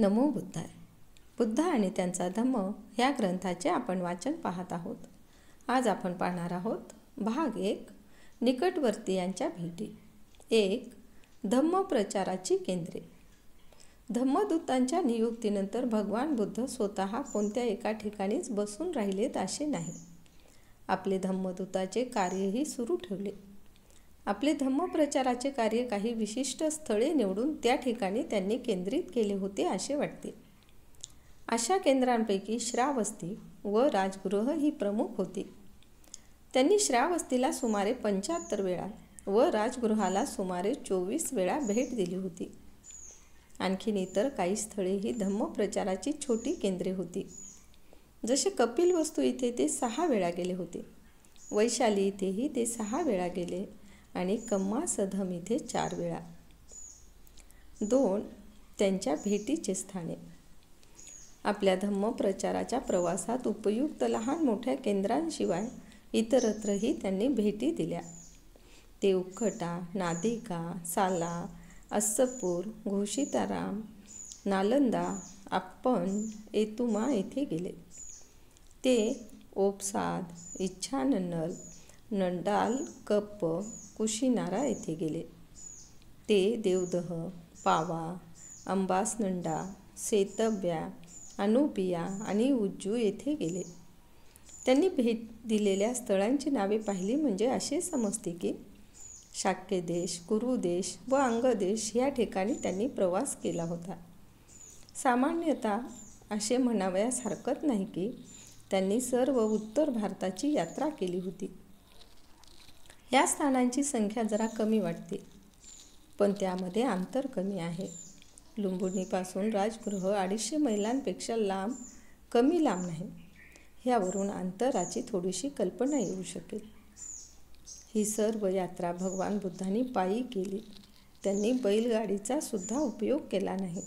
नमो बुद्धाय. बुद्ध आणि त्यांचा धम्म ह्या ग्रंथाचे आपण वाचन पाहत आहोत. आज आपण पाहणार आहोत भाग 1, निकटवर्तीयांच्या भेटी. 1. धम्म प्रचाराची केंद्रे. धम्मदूतांच्या नियुक्तीनंतर भगवान बुद्ध स्वतः कोणत्या एका ठिकाणीच बसून राहिलेत असे नाही. आपले धम्मदूताचे कार्यही सुरू ठेवले. आपले धम्मप्रचाराचे कार्य काही विशिष्ट स्थळे निवडून त्या ठिकाणी त्यांनी केंद्रित केले होते असे वाटते. अशा केंद्रांपैकी श्रावस्ती व राजगृह ही प्रमुख होती. त्यांनी श्रावस्तीला सुमारे 75 वेळा व राजगृहाला सुमारे 24 वेळा भेट दिली होती. आणखीन इतर काही स्थळे ही धम्मप्रचाराची छोटी केंद्रे होती. जसे कपिलवस्तू इथे ते 6 वेळा गेले होते, वैशाली इथेही ते 6 वेळा गेले आणि कम्मासधम इथे 4 वेळा. 2. त्यांच्या भेटीचे स्थाने. आपल्या धम्मप्रचाराच्या प्रवासात उपयुक्त लहान मोठ्या केंद्रांशिवाय इतरत्रही त्यांनी भेटी दिल्या. ते उक्खटा, नादिका, साला, अस्सपूर, घोषिताराम, नालंदा, अप्पन, एतुमा येथे गेले. ते ओपसाद, इच्छाननल, नंडालकप्प, कुशीनारा येथे गेले. ते देवदह, पावा, अंबासनंडा, सेतव्या, अनुपिया आणि उज्जू येथे गेले. त्यांनी भेट दिलेल्या स्थळांची नावे पाहिली म्हणजे असे समजते की शाक्य देश, कुरु देश व अंग देश या ठिकाणी त्यांनी प्रवास केला होता. सामान्यतः असे म्हणावयास हरकत नाही की त्यांनी सर्व उत्तर भारताची यात्रा केली होती. या स्थानांची संख्या जरा कमी वाटते, पण त्यामध्ये अंतर कमी आहे. लुंबिनीपासून राजगृह 250 मैलांपेक्षा कमी लांब नाही. ह्यावरून अंतराची थोडीशी कल्पना येऊ शकेल. ही सर्व यात्रा भगवान बुद्धांनी पायी केली. त्यांनी बैलगाडीचा सुद्धा उपयोग केला नाही.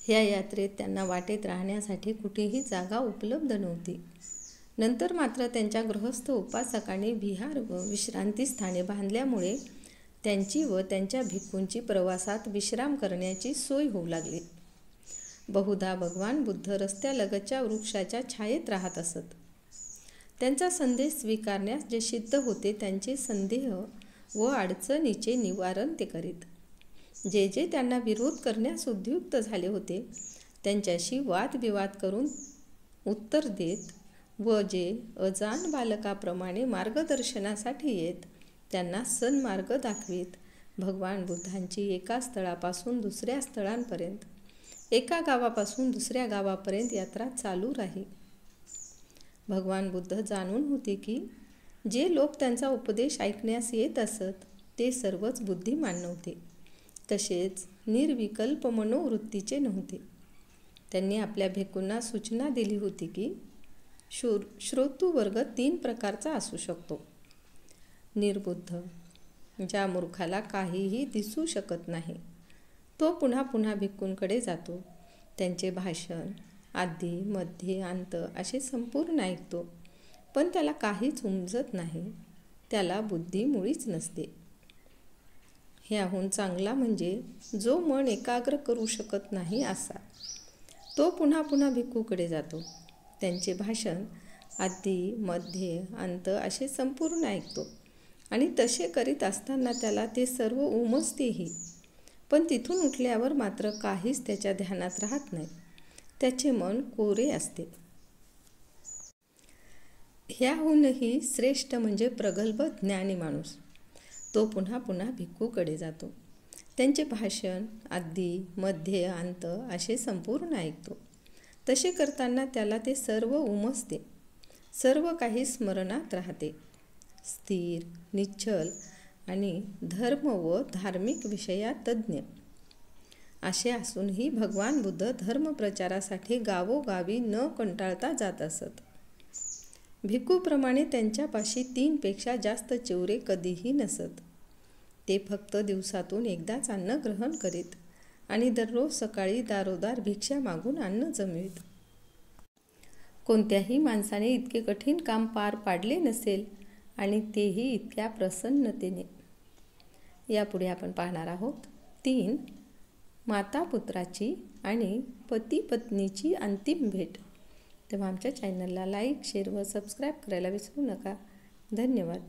ह्या यात्रेत त्यांना वाटेत राहण्यासाठी कुठेही जागा उपलब्ध नव्हती. नंतर मात्र त्यांच्या गृहस्थ उपासकांनी विहार व विश्रांती स्थाने बांधल्यामुळे त्यांची व त्यांच्या भिक्खूंची प्रवासात विश्राम करण्याची सोय होऊ लागली. बहुधा भगवान बुद्ध रस्त्यालगतच्या वृक्षाच्या छायेत राहत असत. त्यांचा संदेश स्वीकारण्यास जे सिद्ध होते त्यांचे संदेह व अडचणीचे निवारण ते करीत. जे त्यांना विरोध करण्यास उद्युक्त झाले होते त्यांच्याशी वादविवाद करून उत्तर देत व जे अजान बालकाप्रमाणे मार्गदर्शनासाठी येत त्यांना सन्मार्ग दाखवीत भगवान बुद्धांची एका स्थळापासून दुसऱ्या स्थळांपर्यंत, एका गावापासून दुसऱ्या गावापर्यंत यात्रा चालू राही. भगवान बुद्ध जाणून होते की जे लोक त्यांचा उपदेश ऐकण्यास येत असत ते सर्वच बुद्धिमान नव्हते, तसेच निर्विकल्प मनोवृत्तीचे नव्हते. त्यांनी आपल्या भिक्खूंना सूचना दिली होती की श्रोतृवर्ग 3 प्रकारचा असू शकतो. निर्बुद्ध, ज्या मूर्खाला काहीही दिसू शकत नाही, तो पुन्हा पुन्हा भिक्खूंकडे जातो, त्यांचे भाषण आधी, मध्ये, अंत असे संपूर्ण ऐकतो, पण त्याला काहीच उमजत नाही, त्याला बुद्धी मुळीच नसते. ह्याहून चांगला म्हणजे जो मन एकाग्र करू शकत नाही असा, तो पुन्हा पुन्हा भिक्खूकडे जातो, त्यांचे भाषण आधी, मध्ये, अंत असे संपूर्ण ऐकतो आणि तसे करीत असताना त्याला ते सर्व उमजतेही, पण तिथून उठल्यावर मात्र काहीच त्याच्या ध्यानात राहत नाही, त्याचे मन कोरे असते. ह्याहूनही श्रेष्ठ म्हणजे प्रगल्भ ज्ञानी माणूस. तो पुन्हा पुन्हा भिक्खूकडे जातो, त्यांचे भाषण आधी, मध्ये, अंत असे संपूर्ण ऐकतो. तसे करताना त्याला ते सर्व उमजते, सर्व काही स्मरणात राहते. स्थिर, निश्चल आणि धर्म व धार्मिक विषयात तज्ज्ञ असे असूनही भगवान बुद्ध धर्मप्रचारासाठी गावोगावी न कंटाळता जात असत. भिक्खूप्रमाणे त्यांच्यापाशी 3 पेक्षा जास्त चिवरे कधीही नसत. ते फक्त दिवसातून एकदाच अन्न ग्रहण करीत आणि दररोज सकाळी दारोदार भिक्षा मागून अन्न जमवीत. कोणत्याही माणसाने इतके कठीण काम पार पाडले नसेल आणि तेही इतक्या प्रसन्नतेने. यापुढे आपण पाहणार आहोत 3. मातापुत्राची आणि पती पत्नीची अंतिम भेट. तेव्हा आमच्या चॅनलला लाईक, शेअर व सबस्क्राईब करायला विसरू नका. धन्यवाद.